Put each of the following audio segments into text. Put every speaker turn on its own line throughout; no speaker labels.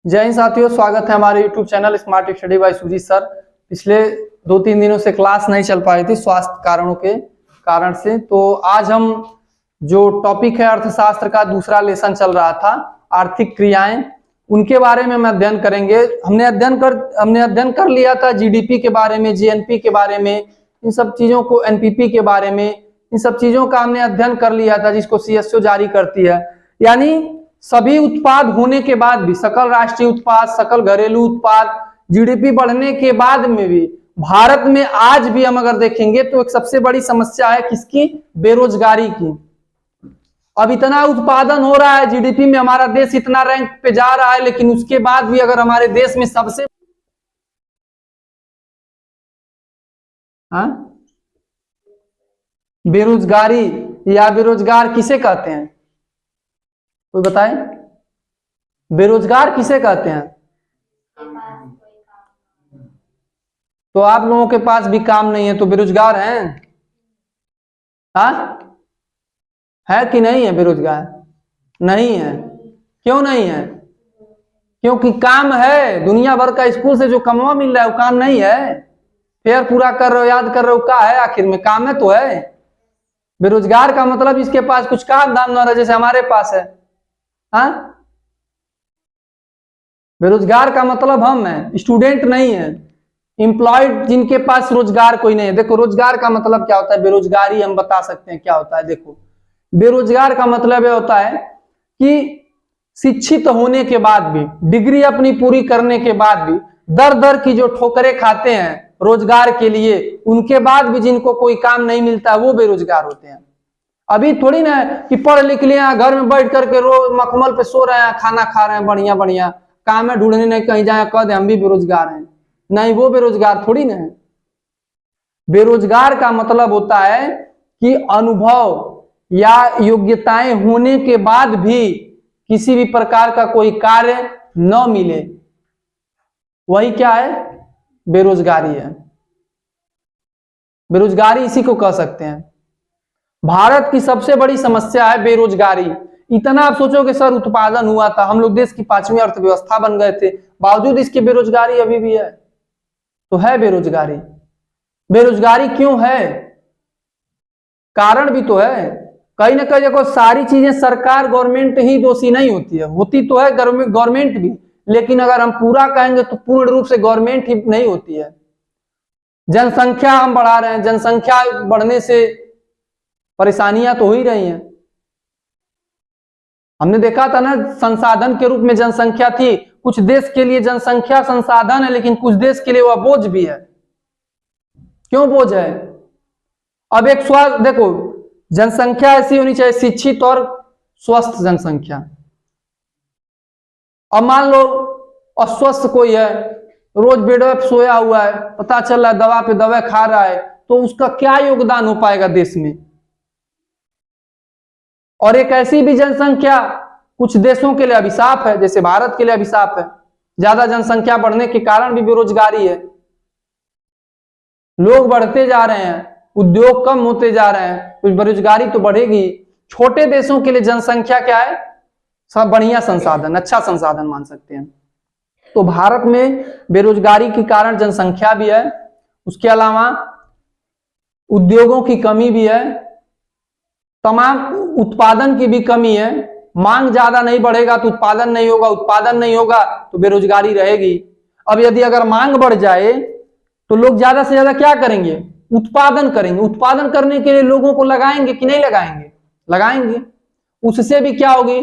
जय हिंद साथियों, स्वागत है हमारे YouTube channel smart study by Sujit sir. पिछले 2-3 दिनों से क्लास नहीं चल पाई थी स्वास्थ्य कारणों के कारण से। तो आज हम जो टॉपिक है अर्थशास्त्र का दूसरा लेसन चल रहा था, आर्थिक क्रियाएं, उनके बारे में हम अध्ययन करेंगे। हमने अध्ययन कर लिया था जीडीपी के बारे में, जीएनपी के बारे में, इन सब चीजों को, एनपीपी के बारे में, इन सब चीजों का हमने अध्ययन कर लिया था, जिसको सीएसओ जारी करती है। यानी सभी उत्पाद होने के बाद भी, सकल राष्ट्रीय उत्पाद, सकल घरेलू उत्पाद, जीडीपी बढ़ने के बाद में भी भारत में आज भी हम अगर देखेंगे तो एक सबसे बड़ी समस्या है किसकी? बेरोजगारी की। अब इतना उत्पादन हो रहा है, जीडीपी में हमारा देश इतना रैंक पे जा रहा है, लेकिन उसके बाद भी अगर हमारे देश में सबसे बेरोजगारी या बेरोजगार किसे कहते हैं? कोई बताए, बेरोजगार किसे कहते हैं? तो आप लोगों के पास भी काम नहीं है तो बेरोजगार हैं? है कि नहीं है? बेरोजगार नहीं है। क्यों नहीं है? क्योंकि काम है। दुनिया भर का स्कूल से जो कमवा मिल रहा है वो काम नहीं है। फेयर पूरा कर रहे हो, याद कर रहे हो, क्या है आखिर में? काम है तो है। बेरोजगार का मतलब इसके पास कुछ काम धाम न रहा, जैसे हमारे पास है। बेरोजगार का मतलब हम हैं, स्टूडेंट नहीं है, एम्प्लॉयड, जिनके पास रोजगार कोई नहीं है। देखो रोजगार का मतलब क्या होता है, बेरोजगारी हम बता सकते हैं क्या होता है। देखो बेरोजगार का मतलब यह होता है कि शिक्षित होने के बाद भी, डिग्री अपनी पूरी करने के बाद भी दर दर की जो ठोकरें खाते हैं रोजगार के लिए, उनके बाद भी जिनको कोई काम नहीं मिलता वो बेरोजगार होते हैं। अभी थोड़ी ना कि पढ़ लिख लिया, घर में बैठ करके रोज मखमल पे सो रहे हैं, खाना खा रहे हैं, बढ़िया बढ़िया काम है, ढूंढने नहीं कहीं जाए कह दे हम भी बेरोजगार हैं। नहीं, वो बेरोजगार थोड़ी ना है। बेरोजगार का मतलब होता है कि अनुभव या योग्यताएं होने के बाद भी किसी भी प्रकार का कोई कार्य न मिले, वही क्या है? बेरोजगारी है। बेरोजगारी इसी को कह सकते हैं। भारत की सबसे बड़ी समस्या है बेरोजगारी। इतना आप सोचोगे सर उत्पादन हुआ था, हम लोग देश की 5वीं अर्थव्यवस्था बन गए थे, बावजूद इसकी बेरोजगारी अभी भी है। तो है बेरोजगारी। बेरोजगारी क्यों है? कारण भी तो है। कहीं ना कहीं देखो, सारी चीजें सरकार, गवर्नमेंट ही दोषी नहीं होती है, होती तो है गवर्नमेंट भी, लेकिन अगर हम पूरा कहेंगे तो पूर्ण रूप से गवर्नमेंट ही नहीं होती है। जनसंख्या हम बढ़ा रहे हैं, जनसंख्या बढ़ने से परेशानियां तो हो ही रही हैं। हमने देखा था ना, संसाधन के रूप में जनसंख्या थी। कुछ देश के लिए जनसंख्या संसाधन है, लेकिन कुछ देश के लिए वह बोझ भी है। क्यों बोझ है? अब एक स्वास्थ्य देखो, जनसंख्या ऐसी होनी चाहिए शिक्षित और स्वस्थ जनसंख्या। अब मान लो अस्वस्थ कोई है, रोज बेड पे सोया हुआ है, पता चल रहा है दवा पे दवा खा रहा है, तो उसका क्या योगदान हो पाएगा देश में? और एक ऐसी भी जनसंख्या कुछ देशों के लिए अभिशाप है, जैसे भारत के लिए अभिशाप है। ज्यादा जनसंख्या बढ़ने के कारण भी बेरोजगारी है। लोग बढ़ते जा रहे हैं, उद्योग कम होते जा रहे हैं, कुछ बेरोजगारी तो बढ़ेगी। छोटे देशों के लिए जनसंख्या क्या है? सब बढ़िया संसाधन, अच्छा संसाधन मान सकते हैं। तो भारत में बेरोजगारी के कारण जनसंख्या भी है, उसके अलावा उद्योगों की कमी भी है, तमाम उत्पादन की भी कमी है। मांग ज्यादा नहीं बढ़ेगा तो उत्पादन नहीं होगा, उत्पादन नहीं होगा तो बेरोजगारी रहेगी। अब यदि अगर मांग बढ़ जाए तो लोग ज्यादा से ज्यादा क्या करेंगे? उत्पादन करेंगे। उत्पादन करने के लिए लोगों को लगाएंगे कि नहीं लगाएंगे? लगाएंगे। उससे भी क्या होगी?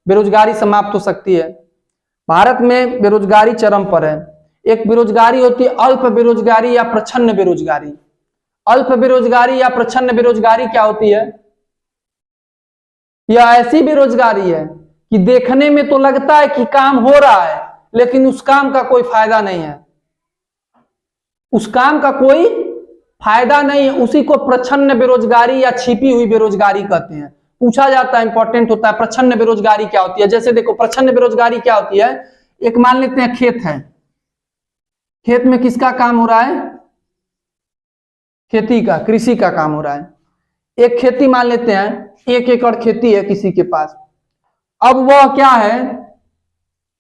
बेरोजगारी समाप्त हो सकती है। भारत में बेरोजगारी चरम पर है। एक बेरोजगारी होती है अल्प बेरोजगारी या प्रच्छन्न बेरोजगारी। अल्प बेरोजगारी या प्रच्छन्न बेरोजगारी क्या होती है? यह ऐसी बेरोजगारी है कि देखने में तो लगता है कि काम हो रहा है, लेकिन उस काम का कोई फायदा नहीं है। उस काम का कोई फायदा नहीं है। उसी को प्रच्छन्न बेरोजगारी या छिपी हुई बेरोजगारी कहते हैं। पूछा जाता है, इंपॉर्टेंट होता है, प्रच्छन्न बेरोजगारी क्या होती है। जैसे देखो, प्रच्छन्न बेरोजगारी क्या होती है? एक मान लेते हैं खेत है, खेत में किसका काम हो रहा है? खेती का, कृषि का काम हो रहा है। एक खेती मान लेते हैं, 1 एकड़ खेती है किसी के पास। अब वह क्या है,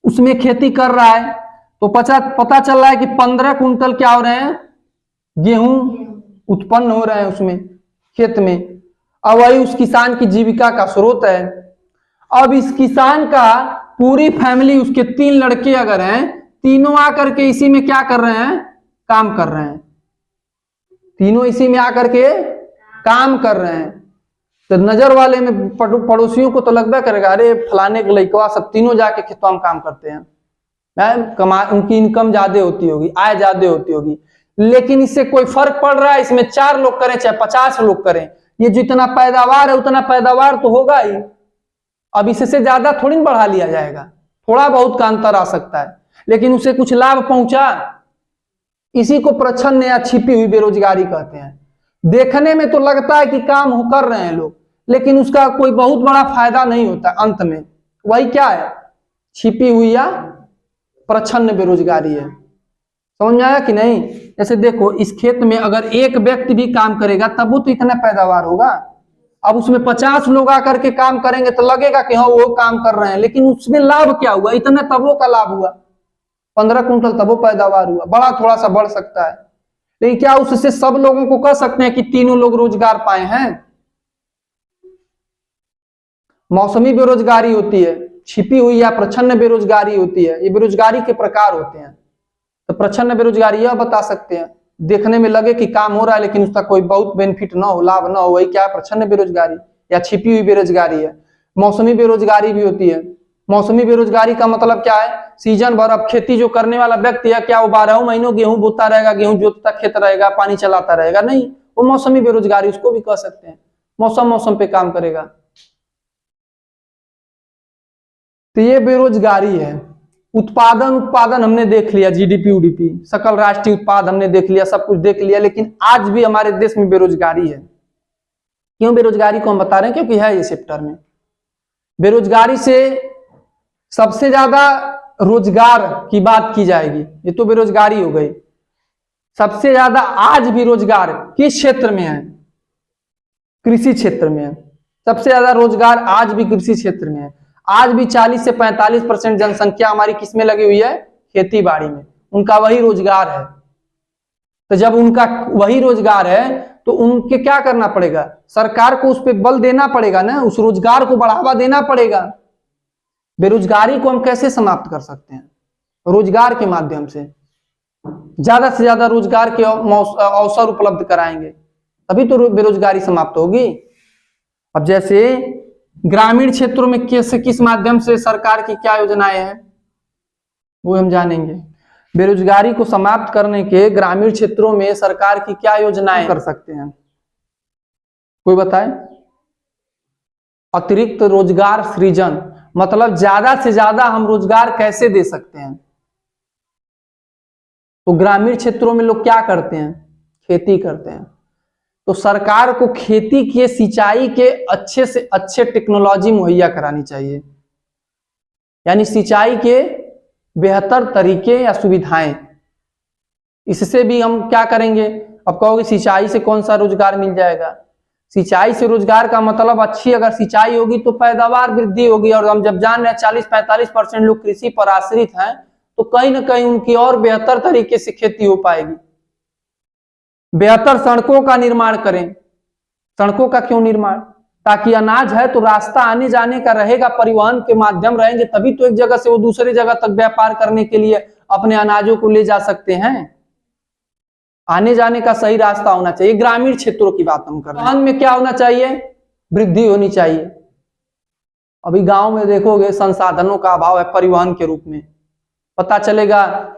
उसमें खेती कर रहा है, तो पता चल रहा है कि 15 कुंटल क्या हो रहे हैं, गेहूं उत्पन्न हो रहे हैं उसमें खेत में। अब वही उस किसान की जीविका का स्रोत है। अब इस किसान का पूरी फैमिली, उसके 3 लड़के अगर हैं, तीनों आकर के इसी में क्या कर रहे हैं, काम कर रहे हैं। तीनों इसी में आकर के काम कर रहे हैं। तो नजर वाले में पड़ोसियों को तो लगता करेगा, अरे फलाने के लड़कवा सब तीनों जाके खेतों में काम करते हैं, उनकी इनकम ज्यादा होती होगी, आय ज्यादा होती होगी। लेकिन इससे कोई फर्क पड़ रहा है? इसमें 4 लोग करें चाहे 50 लोग करें, ये जितना पैदावार है उतना पैदावार तो होगा ही। अब इससे ज्यादा थोड़ी बढ़ा लिया जाएगा, थोड़ा बहुत का अंतर आ सकता है, लेकिन उसे कुछ लाभ पहुंचा। इसी को प्रच्छन्न या छिपी हुई बेरोजगारी कहते हैं। देखने में तो लगता है कि काम कर रहे हैं लोग, लेकिन उसका कोई बहुत बड़ा फायदा नहीं होता अंत में। वही क्या है, छिपी हुई या प्रच्छन्न बेरोजगारी है। समझ में आया कि नहीं? जैसे देखो, इस खेत में अगर एक व्यक्ति भी काम करेगा तब वो तो इतना पैदावार होगा। अब उसमें 50 लोग आकर के काम करेंगे तो लगेगा कि हाँ वो काम कर रहे हैं, लेकिन उसमें लाभ क्या हुआ, इतना तबों का लाभ हुआ, 15 कुंटल तबो पैदावार हुआ। बड़ा थोड़ा सा बढ़ सकता है, लेकिन क्या उससे सब लोगों को कह सकते हैं कि तीनों लोग रोजगार पाए हैं? मौसमी बेरोजगारी होती है, छिपी हुई या प्रच्छन्न बेरोजगारी होती है। ये बेरोजगारी के प्रकार होते हैं। तो प्रच्छन्न बेरोजगारी यह बता सकते हैं, देखने में लगे कि काम हो रहा है लेकिन उसका कोई बहुत बेनिफिट ना हो, लाभ ना हो, वही क्या है, प्रच्छन्न बेरोजगारी या छिपी हुई बेरोजगारी है। मौसमी बेरोजगारी भी होती है। मौसमी बेरोजगारी का मतलब क्या है, सीजन भर अब खेती जो करने वाला व्यक्ति है, क्या वो 12 महीनों गेहूं बोता रहेगा, गेहूं जोतता खेत रहेगा, पानी चलाता रहेगा? नहीं, वो मौसमी बेरोजगारी उसको भी कह सकते हैं। मौसम पे काम करेगा। तो ये बेरोजगारी है। उत्पादन हमने देख लिया, जीडीपी उडीपी, सकल राष्ट्रीय उत्पाद हमने देख लिया, सब कुछ देख लिया, लेकिन आज भी हमारे देश में बेरोजगारी है। क्यों बेरोजगारी को हम बता रहे हैं? क्योंकि है ये चैप्टर में। बेरोजगारी से सबसे ज्यादा रोजगार की बात की जाएगी, ये तो बेरोजगारी हो गई। सबसे ज्यादा आज भी रोजगार किस क्षेत्र में है? कृषि क्षेत्र में है। सबसे ज्यादा रोजगार आज भी कृषि क्षेत्र में है। आज भी 40 से 45% जनसंख्या हमारी किसमें लगी हुई है? खेती बाड़ी में। उनका वही रोजगार है। तो जब उनका वही रोजगार है तो उनके क्या करना पड़ेगा? सरकार को उस पर बल देना पड़ेगा ना, उस रोजगार को बढ़ावा देना पड़ेगा। बेरोजगारी को हम कैसे समाप्त कर सकते हैं? रोजगार के माध्यम से ज्यादा से ज्यादा रोजगार के अवसर उपलब्ध कराएंगे, तभी तो बेरोजगारी समाप्त होगी। अब जैसे ग्रामीण क्षेत्रों में किस माध्यम से सरकार की क्या योजनाएं हैं वो हम जानेंगे। बेरोजगारी को समाप्त करने के ग्रामीण क्षेत्रों में सरकार की क्या योजनाएं कर सकते हैं, कोई बताए? अतिरिक्त रोजगार सृजन, मतलब ज्यादा से ज्यादा हम रोजगार कैसे दे सकते हैं? तो ग्रामीण क्षेत्रों में लोग क्या करते हैं? खेती करते हैं। तो सरकार को खेती के सिंचाई के अच्छे से अच्छे टेक्नोलॉजी मुहैया करानी चाहिए, यानी सिंचाई के बेहतर तरीके या सुविधाएं। इससे भी हम क्या करेंगे? अब कहोगे सिंचाई से कौन सा रोजगार मिल जाएगा? सिंचाई से रोजगार का मतलब अच्छी अगर सिंचाई होगी तो पैदावार वृद्धि होगी। और हम जब जान रहे हैं 40-45% लोग कृषि पर आश्रित हैं, तो कहीं ना कहीं उनकी और बेहतर तरीके से खेती हो पाएगी। बेहतर सड़कों का निर्माण करें। सड़कों का क्यों निर्माण? ताकि अनाज है तो रास्ता आने जाने का रहेगा, परिवहन के माध्यम रहेंगे, तभी तो एक जगह से वो दूसरी जगह तक व्यापार करने के लिए अपने अनाजों को ले जा सकते हैं। आने जाने का सही रास्ता होना चाहिए। ग्रामीण क्षेत्रों की बात हम कर रहे हैं। परिवहन में क्या होना चाहिए? वृद्धि होनी चाहिए। अभी गांव में देखोगे संसाधनों का अभाव है परिवहन के रूप में। पता चलेगा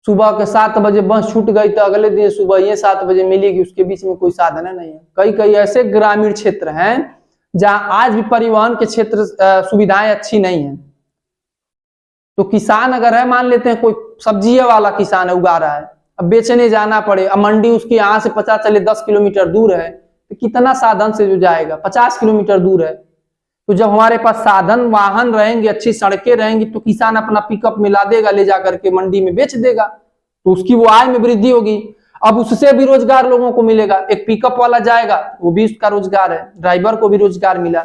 सुबह के 7 बजे बस छूट गई तो अगले दिन सुबह ये 7 बजे मिलेगी, उसके बीच में कोई साधन नहीं है। कई ऐसे ग्रामीण क्षेत्र हैं जहां आज भी परिवहन के क्षेत्र सुविधाएं अच्छी नहीं है। तो किसान अगर है, मान लेते हैं कोई सब्जी वाला किसान है, उगा रहा है, अब बेचने जाना पड़े, अब मंडी उसकी यहाँ से पता चले 10 किलोमीटर दूर है, तो कितना साधन से जो जाएगा? 50 किलोमीटर दूर है। तो जब हमारे पास साधन वाहन रहेंगे, अच्छी सड़कें रहेंगी, तो किसान अपना पिकअप मिला देगा, ले जाकर के मंडी में बेच देगा, तो उसकी वो आय में वृद्धि होगी। अब उससे भी रोजगार लोगों को मिलेगा। एक पिकअप वाला जाएगा, वो भी उसका रोजगार है, ड्राइवर को भी रोजगार मिला।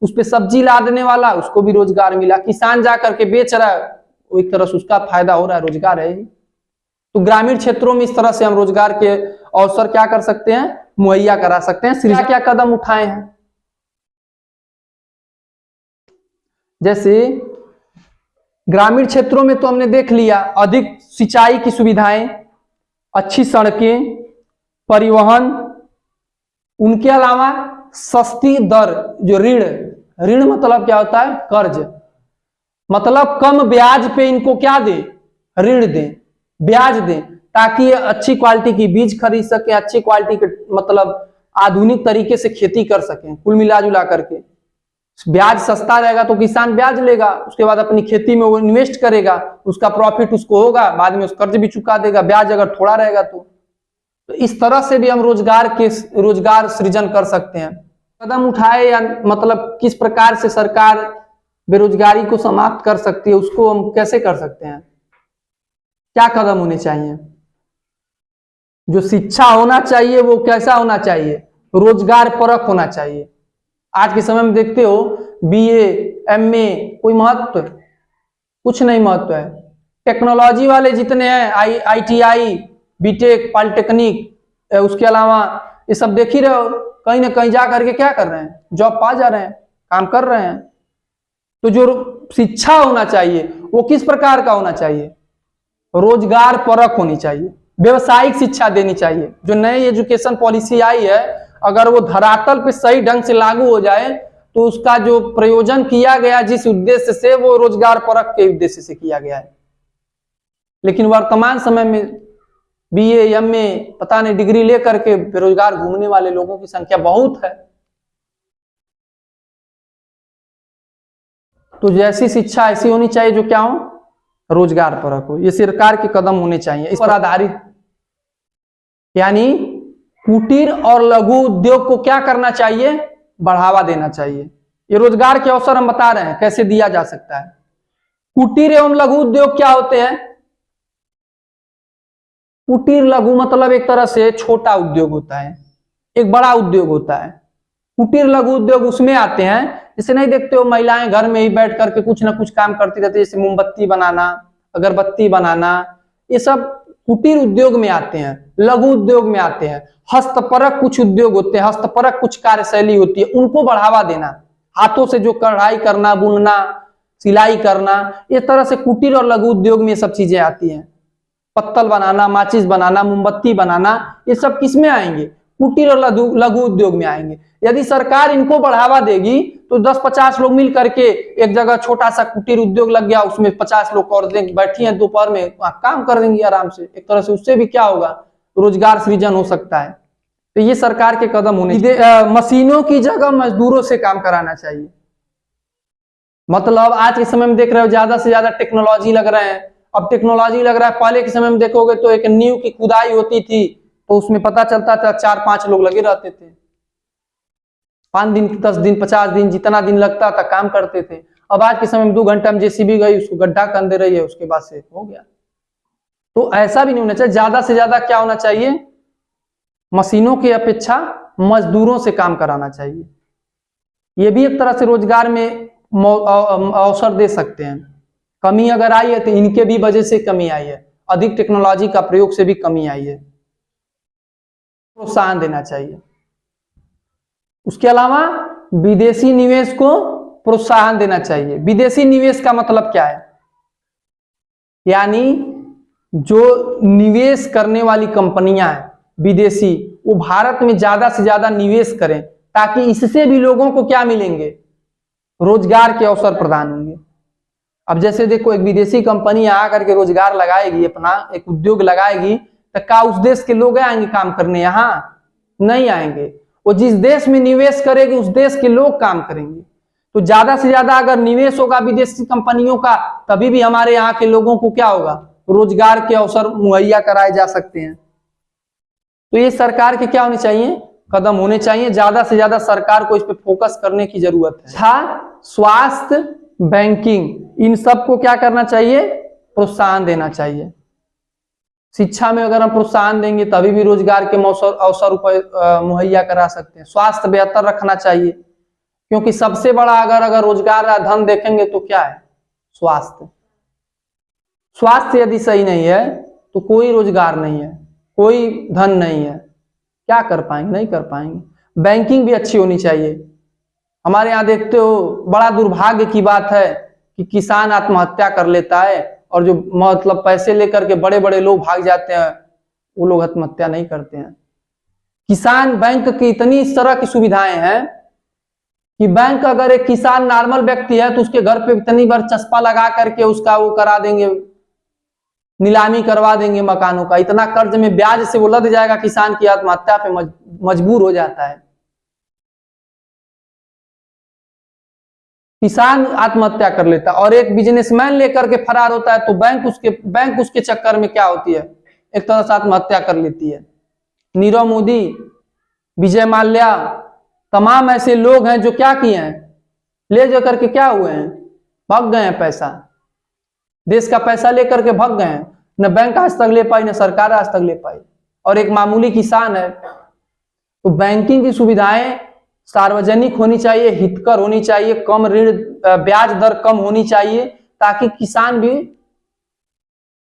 उस पे सब्जी ला देने वाला, उसको भी रोजगार मिला। किसान जा करके बेच रहा है, वो एक तरह से उसका फायदा हो रहा है, रोजगार है। तो ग्रामीण क्षेत्रों में इस तरह से हम रोजगार के अवसर क्या कर सकते हैं, मुहैया करा सकते हैं। क्या कदम उठाए हैं, जैसे ग्रामीण क्षेत्रों में तो हमने देख लिया, अधिक सिंचाई की सुविधाएं, अच्छी सड़कें, परिवहन, उनके अलावा सस्ती दर, जो ऋण, ऋण मतलब क्या होता है, कर्ज, मतलब कम ब्याज पे इनको क्या दे, ऋण दें, ब्याज दें, ताकि ये अच्छी क्वालिटी की बीज खरीद सके, अच्छी क्वालिटी के मतलब आधुनिक तरीके से खेती कर सकें। कुल मिला जुला करके ब्याज सस्ता रहेगा तो किसान ब्याज लेगा, उसके बाद अपनी खेती में वो इन्वेस्ट करेगा, उसका प्रॉफिट उसको होगा, बाद में उस कर्ज भी चुका देगा, ब्याज अगर थोड़ा रहेगा तो इस तरह से भी हम रोजगार सृजन कर सकते हैं। कदम उठाए या मतलब किस प्रकार से सरकार बेरोजगारी को समाप्त कर सकती है, उसको हम कैसे कर सकते हैं, क्या कदम होने चाहिए। जो शिक्षा होना चाहिए वो कैसा होना चाहिए, रोजगार परक होना चाहिए। आज के समय में देखते हो बीए, एमए, कोई महत्व, कुछ नहीं महत्व है। टेक्नोलॉजी वाले जितने हैं, आईटीआई, बीटेक, पॉलिटेक्निक, उसके अलावा ये सब देख ही रहे हो, कहीं ना कहीं जा करके क्या कर रहे हैं, जॉब पा जा रहे हैं, काम कर रहे हैं। तो जो शिक्षा होना चाहिए वो किस प्रकार का होना चाहिए, रोजगार परक होनी चाहिए, व्यवसायिक शिक्षा देनी चाहिए। जो नई एजुकेशन पॉलिसी आई है, अगर वो धरातल पे सही ढंग से लागू हो जाए तो उसका जो प्रयोजन किया गया जिस उद्देश्य से, वो रोजगार परक के उद्देश्य से किया गया है। लेकिन वर्तमान समय में बीए, एमए, पता नहीं डिग्री लेकर के बेरोजगार घूमने वाले लोगों की संख्या बहुत है। तो जैसी शिक्षा ऐसी होनी चाहिए जो क्या हो, रोजगार परक हो। ये सरकार के कदम होने चाहिए इस पर आधारित। यानी कुटीर और लघु उद्योग को क्या करना चाहिए, बढ़ावा देना चाहिए। ये रोजगार के अवसर हम बता रहे हैं कैसे दिया जा सकता है। कुटीर एवं लघु उद्योग क्या होते हैं, कुटीर लघु मतलब एक तरह से छोटा उद्योग होता है, एक बड़ा उद्योग होता है। कुटीर लघु उद्योग उसमें आते हैं, जैसे नहीं देखते हो महिलाएं घर में ही बैठ करके कुछ ना कुछ काम करती रहती है, जैसे मोमबत्ती बनाना, अगरबत्ती बनाना, ये सब कुटीर उद्योग में आते हैं, लघु उद्योग में आते हैं। हस्तपरक कुछ उद्योग होते हैं, हस्तपरक कुछ कार्यशैली होती है, उनको बढ़ावा देना, हाथों से जो कढ़ाई करना, बुनना, सिलाई करना, इस तरह से कुटीर और लघु उद्योग में ये सब चीजें आती हैं। पत्तल बनाना, माचिस बनाना, मोमबत्ती बनाना, ये सब किस में आएंगे, कुटीर और लघु उद्योग में आएंगे। यदि सरकार इनको बढ़ावा देगी तो 10-50 लोग मिल करके एक जगह छोटा सा कुटीर उद्योग लग गया, उसमें 50 लोग औरतें बैठी हैं, दोपहर में काम कर देंगी आराम से। एक तरह से उससे भी क्या होगा, रोजगार सृजन हो सकता है। तो ये सरकार के कदम होने। मशीनों की जगह मजदूरों से काम कराना चाहिए। मतलब आज के समय में देख रहे हो ज्यादा से ज्यादा टेक्नोलॉजी लग रहे हैं। अब टेक्नोलॉजी लग रहा है, पहले के समय में देखोगे तो एक नींव की खुदाई होती थी तो उसमें पता चलता था 4-5 लोग लगे रहते थे, 5 दिन, 10 दिन, 50 दिन, जितना दिन लगता था काम करते थे। अब आज के समय में 2 घंटा में जेसीबी गई, उसको गड्ढा कर दे रही है, उसके बाद से हो गया। तो ऐसा भी नहीं होना चाहिए। ज्यादा से ज्यादा क्या होना चाहिए, मशीनों की अपेक्षा मजदूरों से काम कराना चाहिए। ये भी एक तरह से रोजगार में अवसर दे सकते हैं। कमी अगर आई है तो इनके भी वजह से कमी आई है, अधिक टेक्नोलॉजी का प्रयोग से भी कमी आई है। प्रोत्साहन देना चाहिए। उसके अलावा विदेशी निवेश को प्रोत्साहन देना चाहिए। विदेशी निवेश का मतलब क्या है, यानी जो निवेश करने वाली कंपनियां हैं विदेशी, वो भारत में ज्यादा से ज्यादा निवेश करें, ताकि इससे भी लोगों को क्या मिलेंगे, रोजगार के अवसर प्रदान होंगे। अब जैसे देखो एक विदेशी कंपनी आकर के रोजगार लगाएगी, अपना एक उद्योग लगाएगी, तो क्या उस देश के लोग आएंगे काम करने, यहाँ नहीं आएंगे। वो जिस देश में निवेश करेगी उस देश के लोग काम करेंगे। तो ज्यादा से ज्यादा अगर निवेश होगा विदेशी कंपनियों का, तभी भी हमारे यहाँ के लोगों को क्या होगा, रोजगार के अवसर मुहैया कराए जा सकते हैं। तो ये सरकार के क्या होने चाहिए, कदम होने चाहिए। ज्यादा से ज्यादा सरकार को इस पे फोकस करने की जरूरत है। स्वास्थ्य, बैंकिंग, इन सब को क्या करना चाहिए, प्रोत्साहन देना चाहिए। शिक्षा में अगर हम प्रोत्साहन देंगे तभी भी रोजगार के अवसर मुहैया करा सकते हैं। स्वास्थ्य बेहतर रखना चाहिए, क्योंकि सबसे बड़ा अगर रोजगार धन देखेंगे तो क्या है? स्वास्थ्य। स्वास्थ्य यदि सही नहीं है तो कोई रोजगार नहीं है, कोई धन नहीं है, क्या कर पाएंगे? नहीं कर पाएंगे। बैंकिंग भी अच्छी होनी चाहिए। हमारे यहाँ देखते हो, बड़ा दुर्भाग्य की बात है कि किसान आत्महत्या कर लेता है और जो मतलब पैसे लेकर के बड़े बड़े लोग भाग जाते हैं, वो लोग आत्महत्या नहीं करते हैं। किसान बैंक की इतनी इस तरह की सुविधाएं हैं कि बैंक, अगर एक किसान नॉर्मल व्यक्ति है तो उसके घर पे इतनी बार चस्पा लगा करके उसका वो करा देंगे, नीलामी करवा देंगे मकानों का। इतना कर्ज में ब्याज से वो लद जाएगा, किसान की आत्महत्या पे मजबूर हो जाता है। किसान आत्महत्या कर लेता और एक बिजनेसमैन लेकर के फरार होता है तो बैंक उसके चक्कर में क्या होती है? एक तरह से आत्महत्या कर लेती है। नीरव मोदी, विजय माल्या, तमाम ऐसे लोग हैं जो क्या किए हैं? ले जाकर के क्या हुए हैं? भाग गए हैं। पैसा, देश का पैसा लेकर के भाग गए हैं। न बैंक आज तक ले पाई, न सरकार आज तक ले पाई, और एक मामूली किसान है। तो बैंकिंग की सुविधाएं सार्वजनिक होनी चाहिए, हितकर होनी चाहिए, कम ऋण ब्याज दर कम होनी चाहिए, ताकि किसान भी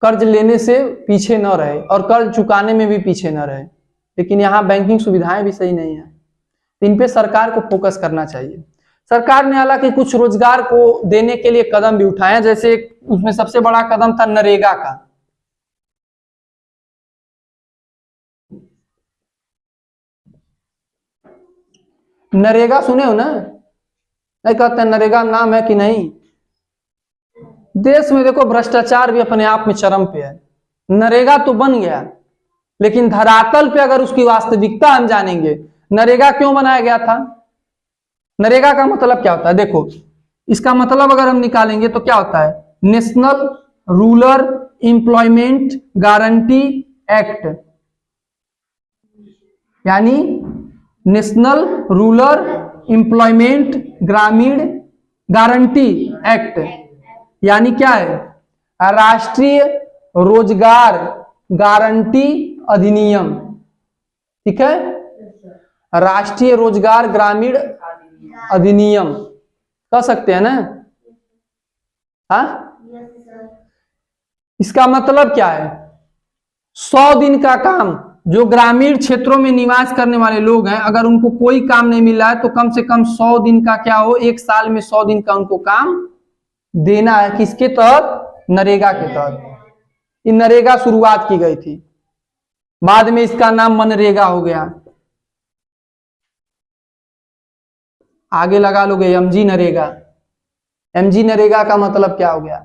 कर्ज लेने से पीछे न रहे और कर्ज चुकाने में भी पीछे न रहे। लेकिन यहाँ बैंकिंग सुविधाएं भी सही नहीं है, इन पे सरकार को फोकस करना चाहिए। सरकार ने हालांकि कुछ रोजगार को देने के लिए कदम भी उठाए, जैसे उसमें सबसे बड़ा कदम था नरेगा का। नरेगा सुने हो ना? नहीं कहते नरेगा नाम है कि नहीं? देश में देखो भ्रष्टाचार भी अपने आप में चरम पे है। नरेगा तो बन गया, लेकिन धरातल पे अगर उसकी वास्तविकता हम जानेंगे, नरेगा क्यों बनाया गया था, नरेगा का मतलब क्या होता है? देखो, इसका मतलब अगर हम निकालेंगे तो क्या होता है? National rural employment guarantee act, यानी नेशनल रूरल एम्प्लॉयमेंट ग्रामीण गारंटी एक्ट, यानी क्या है? राष्ट्रीय रोजगार गारंटी अधिनियम। ठीक है, राष्ट्रीय रोजगार ग्रामीण अधिनियम कह सकते हैं ना? हाँ, इसका मतलब क्या है? 100 दिन का काम, जो ग्रामीण क्षेत्रों में निवास करने वाले लोग हैं, अगर उनको कोई काम नहीं मिल रहा है तो कम से कम 100 दिन का क्या हो, एक साल में 100 दिन का उनको काम देना है। किसके तहत? नरेगा के तहत। इन नरेगा शुरुआत की गई थी, बाद में इसका नाम मनरेगा हो गया। आगे लगा लोगे एमजी नरेगा। एमजी नरेगा का मतलब क्या हो गया?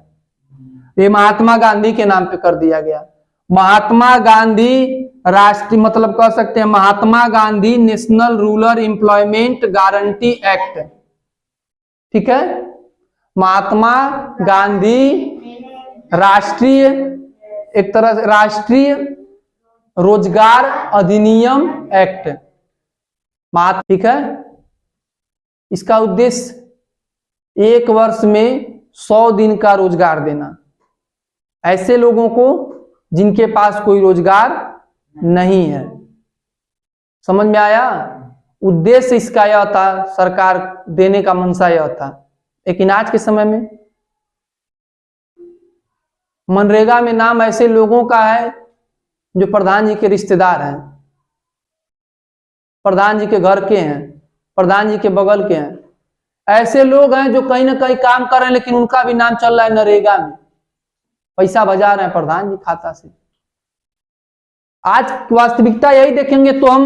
ये महात्मा गांधी के नाम पे कर दिया गया। महात्मा गांधी राष्ट्रीय, मतलब कह सकते हैं Mahatma Gandhi national rural employment guarantee act. ठीक है, महात्मा गांधी राष्ट्रीय, एक तरह से राष्ट्रीय रोजगार अधिनियम एक्ट। ठीक है, इसका उद्देश्य 1 वर्ष में 100 दिन का रोजगार देना, ऐसे लोगों को जिनके पास कोई रोजगार नहीं है। समझ में आया? उद्देश्य इसका यह था, सरकार देने का मंशा यह था। लेकिन आज के समय में मनरेगा में नाम ऐसे लोगों का है जो प्रधान जी के रिश्तेदार हैं, प्रधान जी के घर के हैं, प्रधान जी के बगल के हैं। ऐसे लोग हैं जो कहीं ना कहीं काम कर रहे हैं, लेकिन उनका भी नाम चल रहा है नरेगा में, पैसा बजा रहे हैं प्रधान जी खाता से। आज वास्तविकता यही देखेंगे तो हम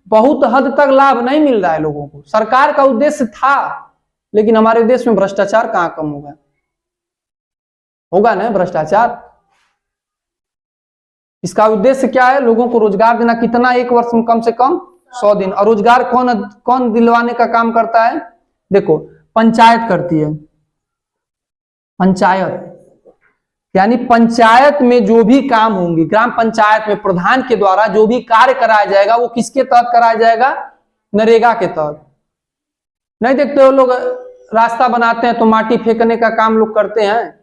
बहुत हद तक लाभ नहीं मिल रहा है लोगों को। सरकार का उद्देश्य था, लेकिन हमारे देश में भ्रष्टाचार कहां कम होगा? होगा ना भ्रष्टाचार। इसका उद्देश्य क्या है? लोगों को रोजगार देना। कितना? 1 वर्ष में कम से कम 100 दिन। और रोजगार कौन दिलवाने का काम करता है? देखो, पंचायत करती है। पंचायत यानी पंचायत में जो भी काम होंगे, ग्राम पंचायत में प्रधान के द्वारा जो भी कार्य कराया जाएगा, वो किसके तहत कराया जाएगा? नरेगा के तहत। नहीं देखते हो लोग रास्ता बनाते हैं तो माटी फेंकने का काम लोग करते हैं,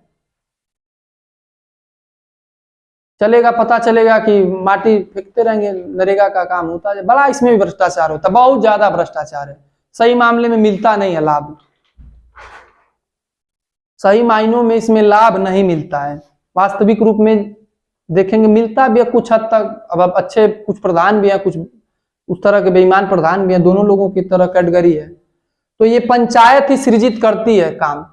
चलेगा, पता चलेगा कि माटी फेंकते रहेंगे, नरेगा का काम होता है। बड़ा इसमें भी भ्रष्टाचार होता है, बहुत ज्यादा भ्रष्टाचार है। सही मामले में मिलता नहीं है लाभ, सही मायनों में इसमें लाभ नहीं मिलता है। वास्तविक रूप में देखेंगे मिलता भी है कुछ हद तक, अब अच्छे कुछ प्रधान भी हैं, कुछ उस तरह के बेईमान प्रधान भी हैं, दोनों लोगों की तरह कैटेगरी है। तो ये पंचायत ही सृजित करती है काम।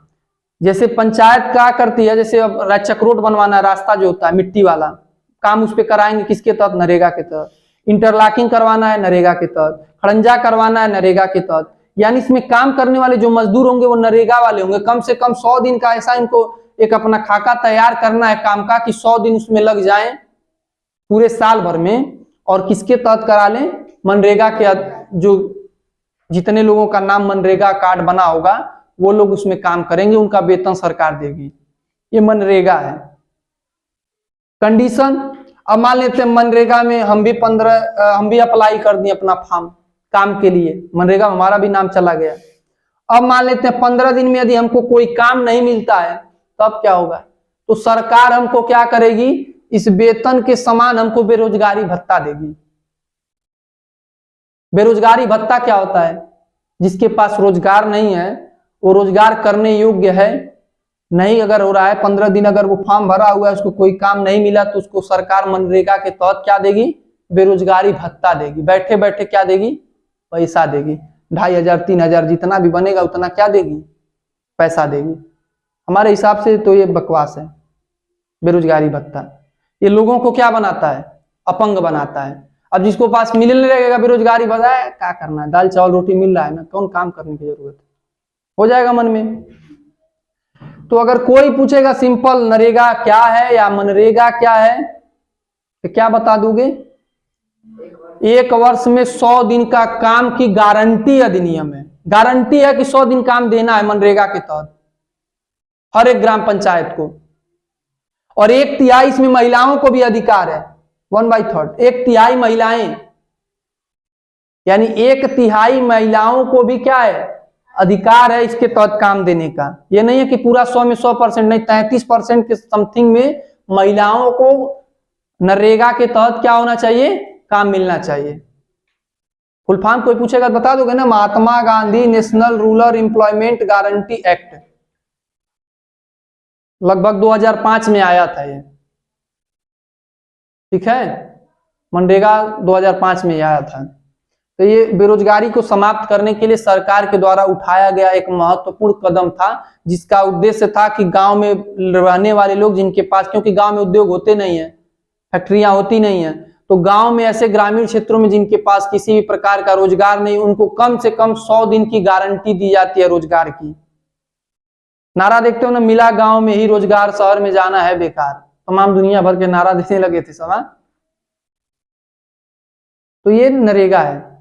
जैसे पंचायत क्या करती है, जैसे अब चक्रोट बनवाना है, रास्ता जो होता है मिट्टी वाला काम उस पर कराएंगे किसके तहत, नरेगा के तहत। इंटरलॉकिंग करवाना है नरेगा के तहत, खड़ंजा करवाना है नरेगा के तहत। यानी इसमें काम करने वाले जो मजदूर होंगे वो नरेगा वाले होंगे। कम से कम 100 दिन का ऐसा इनको एक अपना खाका तैयार करना है काम का कि 100 दिन उसमें लग जाए पूरे साल भर में। और किसके तहत करा लें, मनरेगा के, जो जितने लोगों का नाम मनरेगा कार्ड बना होगा वो लोग उसमें काम करेंगे, उनका वेतन सरकार देगी। ये मनरेगा है। कंडीशन, अब मान लेते हैं मनरेगा में हम भी अप्लाई कर दिए अपना फॉर्म काम के लिए, मनरेगा में हमारा भी नाम चला गया। अब मान लेते हैं 15 दिन में यदि हमको कोई काम नहीं मिलता है तब क्या होगा, तो सरकार हमको क्या करेगी, इस वेतन के समान हमको बेरोजगारी भत्ता देगी। बेरोजगारी भत्ता क्या होता है, जिसके पास रोजगार नहीं है वो रोजगार करने योग्य है नहीं अगर हो रहा है, 15 दिन अगर वो फॉर्म भरा हुआ है उसको कोई काम नहीं मिला तो उसको सरकार मनरेगा के तहत क्या देगी, बेरोजगारी भत्ता देगी। बैठे बैठे क्या देगी, पैसा देगी। 2500 3000 जितना भी बनेगा उतना क्या देगी, पैसा देगी। हमारे हिसाब से तो ये बकवास है बेरोजगारी भत्ता। ये लोगों को क्या बनाता है, अपंग बनाता है। अब जिसको पास मिलने लगेगा बेरोजगारी भत्ता है, क्या करना है, दाल चावल रोटी मिल रहा है ना, कौन काम करने की जरूरत है, हो जाएगा मन में। तो अगर कोई पूछेगा सिंपल नरेगा क्या है या मनरेगा क्या है तो क्या बता दोगे, 1 वर्ष में 100 दिन का काम की गारंटी अधिनियम है। गारंटी है कि 100 दिन काम देना है मनरेगा के तहत हर एक ग्राम पंचायत को। और 1/3 इसमें महिलाओं को भी अधिकार है, 1/3, 1/3 महिलाएं, यानी 1/3 महिलाओं को भी क्या है, अधिकार है इसके तहत काम देने का। ये नहीं है कि पूरा 100 में 100% नहीं, 33% के समथिंग में महिलाओं को नरेगा के तहत क्या होना चाहिए, काम मिलना चाहिए। फुल फॉर्म कोई पूछेगा बता दोगे ना, Mahatma Gandhi national rural employment guarantee act, लगभग 2005 में आया था ये, ठीक है, मनरेगा 2005 में आया था। तो ये बेरोजगारी को समाप्त करने के लिए सरकार के द्वारा उठाया गया एक महत्वपूर्ण कदम था, जिसका उद्देश्य था कि गांव में रहने वाले लोग जिनके पास, क्योंकि गांव में उद्योग होते नहीं है, फैक्ट्रियां होती नहीं है, तो गांव में ऐसे ग्रामीण क्षेत्रों में जिनके पास किसी भी प्रकार का रोजगार नहीं, उनको कम से कम 100 दिन की गारंटी दी जाती है रोजगार की। नारा देखते हो ना, मिला गांव में ही रोजगार, शहर में जाना है बेकार, तमाम दुनिया भर के नारा देने लगे थे सब। तो ये नरेगा है।